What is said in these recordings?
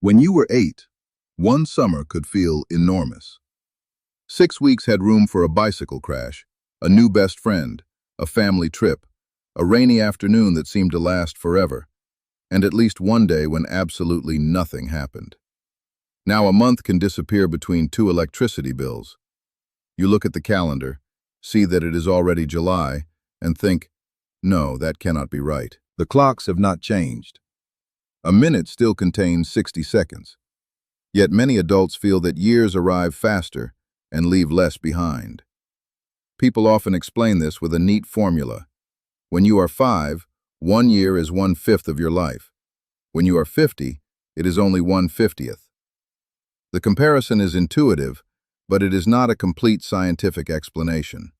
When you were 8, one summer could feel enormous. 6 weeks had room for a bicycle crash, a new best friend, a family trip, a rainy afternoon that seemed to last forever, and at least one day when absolutely nothing happened. Now a month can disappear between two electricity bills. You look at the calendar, see that it is already July, and think, no, that cannot be right. The clocks have not changed. A minute still contains 60 seconds. Yet many adults feel that years arrive faster and leave less behind. People often explain this with a neat formula. When you are 5, 1 year is 1/5 of your life. When you are 50, it is only 1/50th. The comparison is intuitive, but it is not a complete scientific explanation.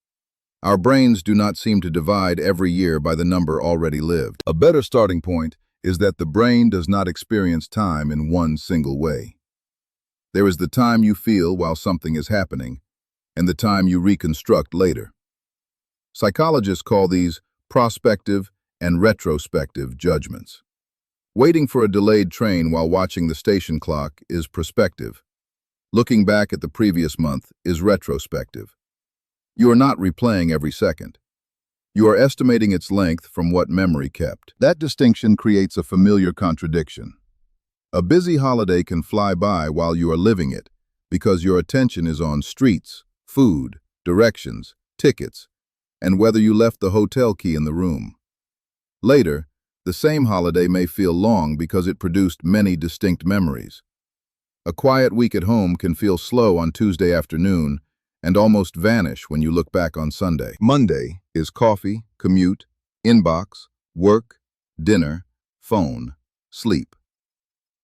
Our brains do not seem to divide every year by the number already lived. A better starting point is that the brain does not experience time in one single way. There is the time you feel while something is happening, and the time you reconstruct later. Psychologists call these prospective and retrospective judgments. Waiting for a delayed train while watching the station clock is prospective. Looking back at the previous month is retrospective. You are not replaying every second. You are estimating its length from what memory kept. That distinction creates a familiar contradiction. A busy holiday can fly by while you are living it because your attention is on streets, food, directions, tickets, and whether you left the hotel key in the room. Later, the same holiday may feel long because it produced many distinct memories. A quiet week at home can feel slow on Tuesday afternoon and almost vanish when you look back on Sunday. Monday is coffee, commute, inbox, work, dinner, phone, sleep.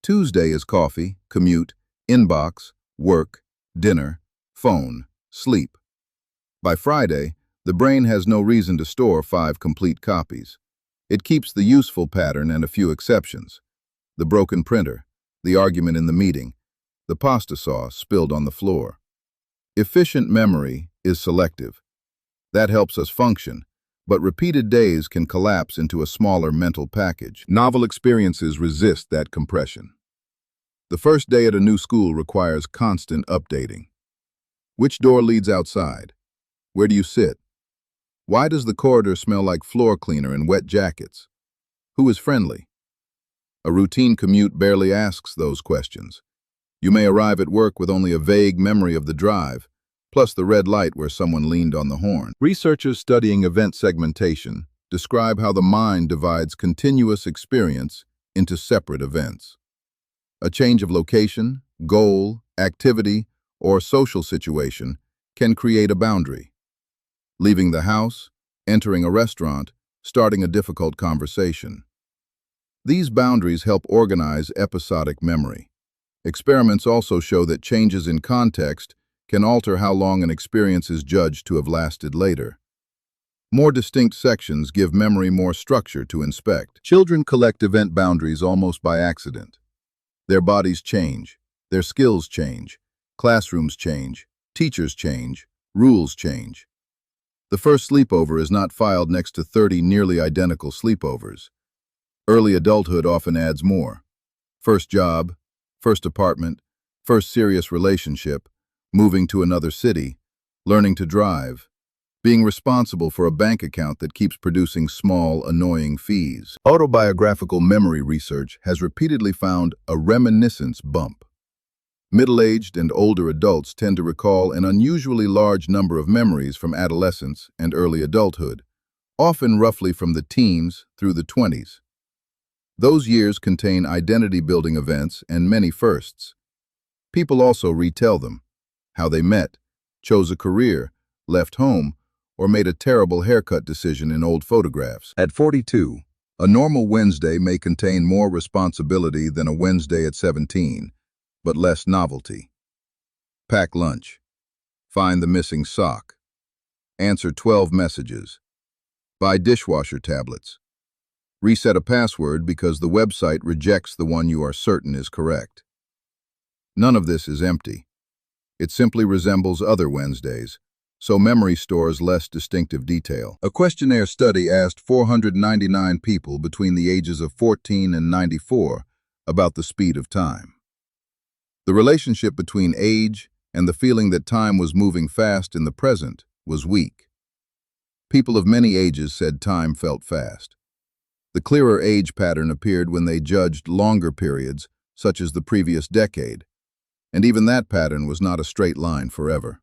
Tuesday is coffee, commute, inbox, work, dinner, phone, sleep. By Friday, the brain has no reason to store 5 complete copies. It keeps the useful pattern and a few exceptions. The broken printer, the argument in the meeting, the pasta sauce spilled on the floor. Efficient memory is selective. That helps us function, but repeated days can collapse into a smaller mental package. Novel experiences resist that compression. The first day at a new school requires constant updating. Which door leads outside? Where do you sit? Why does the corridor smell like floor cleaner and wet jackets? Who is friendly? A routine commute barely asks those questions. You may arrive at work with only a vague memory of the drive, plus the red light where someone leaned on the horn. Researchers studying event segmentation describe how the mind divides continuous experience into separate events. A change of location, goal, activity, or social situation can create a boundary. Leaving the house, entering a restaurant, starting a difficult conversation. These boundaries help organize episodic memory. Experiments also show that changes in context can alter how long an experience is judged to have lasted later. More distinct sections give memory more structure to inspect. Children collect event boundaries almost by accident. Their bodies change, their skills change, classrooms change, teachers change, rules change. The first sleepover is not filed next to 30 nearly identical sleepovers. Early adulthood often adds more. First job, first apartment, first serious relationship, moving to another city, learning to drive, being responsible for a bank account that keeps producing small, annoying fees. Autobiographical memory research has repeatedly found a reminiscence bump. Middle-aged and older adults tend to recall an unusually large number of memories from adolescence and early adulthood, often roughly from the teens through the 20s. Those years contain identity-building events and many firsts. People also retell them, how they met, chose a career, left home, or made a terrible haircut decision in old photographs. At 42, a normal Wednesday may contain more responsibility than a Wednesday at 17, but less novelty. Pack lunch. Find the missing sock. Answer 12 messages. Buy dishwasher tablets. Reset a password because the website rejects the one you are certain is correct. None of this is empty. It simply resembles other Wednesdays, so memory stores less distinctive detail. A questionnaire study asked 499 people between the ages of 14 and 94 about the speed of time. The relationship between age and the feeling that time was moving fast in the present was weak. People of many ages said time felt fast. The clearer age pattern appeared when they judged longer periods, such as the previous decade, and even that pattern was not a straight line forever.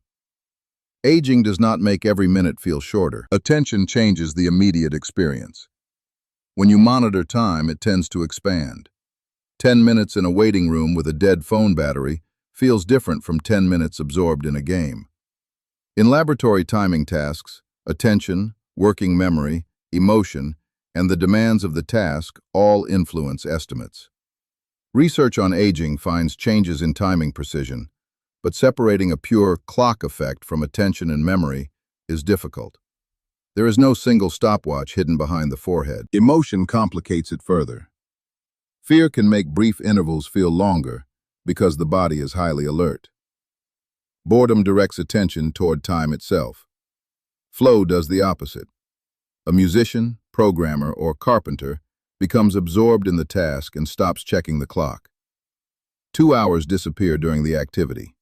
Aging does not make every minute feel shorter. Attention changes the immediate experience. When you monitor time, it tends to expand. 10 minutes in a waiting room with a dead phone battery feels different from 10 minutes absorbed in a game. In laboratory timing tasks, attention, working memory, emotion, and the demands of the task all influence estimates. Research on aging finds changes in timing precision, but separating a pure clock effect from attention and memory is difficult. There is no single stopwatch hidden behind the forehead. Emotion complicates it further. Fear can make brief intervals feel longer because the body is highly alert. Boredom directs attention toward time itself. Flow does the opposite. A musician, programmer, or carpenter becomes absorbed in the task and stops checking the clock. 2 hours disappear during the activity.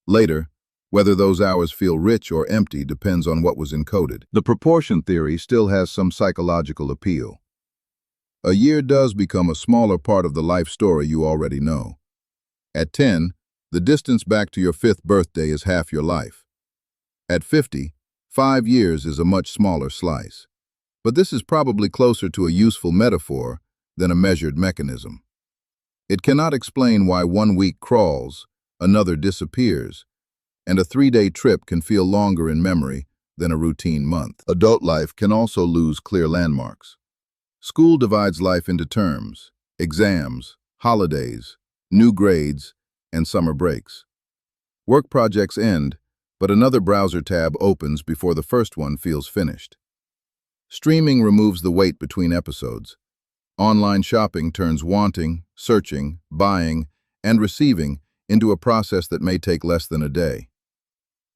Later, whether those hours feel rich or empty depends on what was encoded. The proportion theory still has some psychological appeal. A year does become a smaller part of the life story you already know. At 10, the distance back to your 5th birthday is half your life. At 50, 5 years is a much smaller slice. But this is probably closer to a useful metaphor than a measured mechanism. It cannot explain why 1 week crawls, another disappears, and a 3-day trip can feel longer in memory than a routine month. Adult life can also lose clear landmarks. School divides life into terms, exams, holidays, new grades, and summer breaks. Work projects end, but another browser tab opens before the first one feels finished. Streaming removes the wait between episodes. Online shopping turns wanting, searching, buying, and receiving into a process that may take less than a day.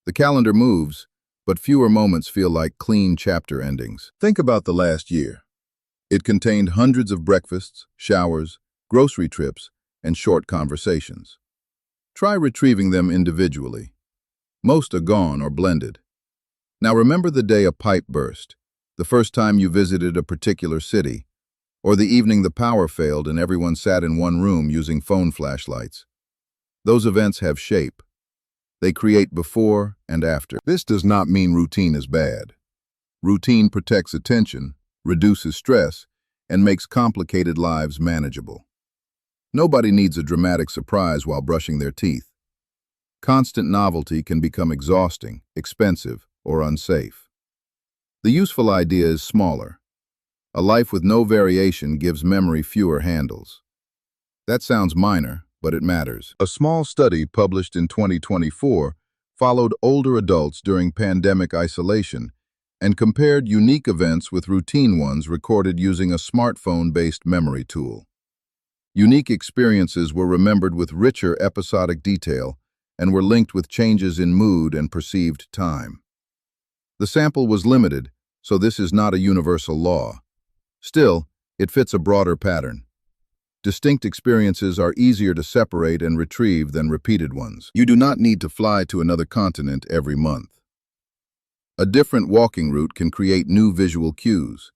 The calendar moves, but fewer moments feel like clean chapter endings. Think about the last year. It contained hundreds of breakfasts, showers, grocery trips, and short conversations. Try retrieving them individually. Most are gone or blended. Now remember the day a pipe burst, the first time you visited a particular city, or the evening the power failed and everyone sat in one room using phone flashlights. Those events have shape. They create before and after. This does not mean routine is bad. Routine protects attention, reduces stress, and makes complicated lives manageable. Nobody needs a dramatic surprise while brushing their teeth. Constant novelty can become exhausting, expensive, or unsafe. The useful idea is smaller. A life with no variation gives memory fewer handles. That sounds minor, but it matters. A small study published in 2024 followed older adults during pandemic isolation and compared unique events with routine ones recorded using a smartphone-based memory tool. Unique experiences were remembered with richer episodic detail and were linked with changes in mood and perceived time. The sample was limited, so this is not a universal law. Still, it fits a broader pattern. Distinct experiences are easier to separate and retrieve than repeated ones. You do not need to fly to another continent every month. A different walking route can create new visual cues.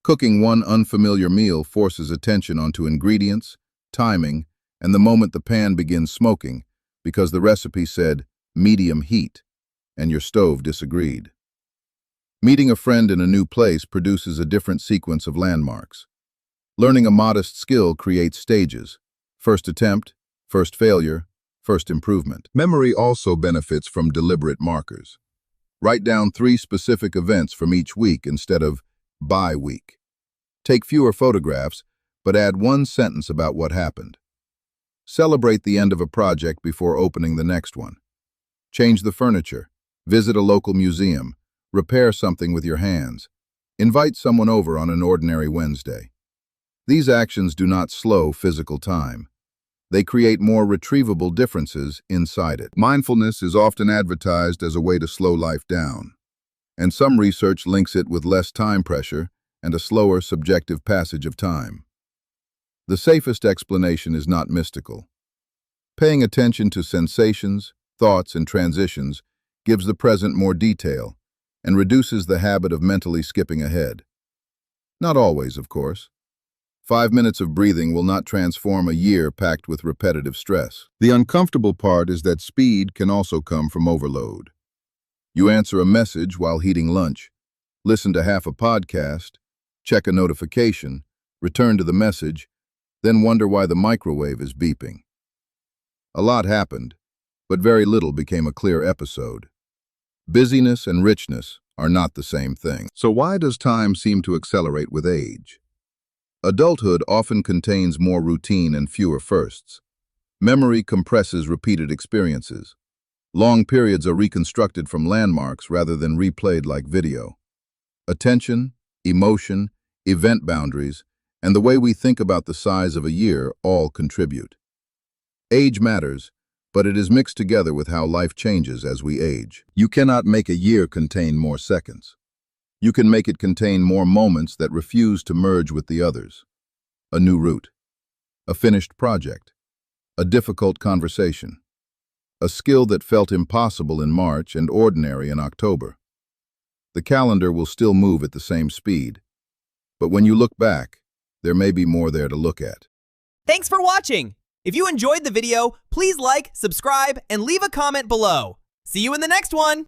Cooking one unfamiliar meal forces attention onto ingredients, timing, and the moment the pan begins smoking, because the recipe said medium heat, and your stove disagreed. Meeting a friend in a new place produces a different sequence of landmarks. Learning a modest skill creates stages: first attempt, first failure, first improvement. Memory also benefits from deliberate markers. Write down 3 specific events from each week instead of by week. Take fewer photographs, but add 1 sentence about what happened. Celebrate the end of a project before opening the next one. Change the furniture, visit a local museum, repair something with your hands. Invite someone over on an ordinary Wednesday. These actions do not slow physical time. They create more retrievable differences inside it. Mindfulness is often advertised as a way to slow life down, and some research links it with less time pressure and a slower subjective passage of time. The safest explanation is not mystical. Paying attention to sensations, thoughts, and transitions gives the present more detail and reduces the habit of mentally skipping ahead. Not always, of course. 5 minutes of breathing will not transform a year packed with repetitive stress. The uncomfortable part is that speed can also come from overload. You answer a message while eating lunch, listen to half a podcast, check a notification, return to the message, then wonder why the microwave is beeping. A lot happened, but very little became a clear episode. Busyness and richness are not the same thing. So why does time seem to accelerate with age? Adulthood often contains more routine and fewer firsts. Memory compresses repeated experiences. Long periods are reconstructed from landmarks rather than replayed like video. Attention, emotion, event boundaries, and the way we think about the size of a year all contribute. Age matters, but it is mixed together with how life changes as we age. You cannot make a year contain more seconds. You can make it contain more moments that refuse to merge with the others. A new route, a finished project, a difficult conversation, a skill that felt impossible in March and ordinary in October. The calendar will still move at the same speed, but when you look back, there may be more there to look at. Thanks for watching! If you enjoyed the video, please like, subscribe, and leave a comment below. See you in the next one!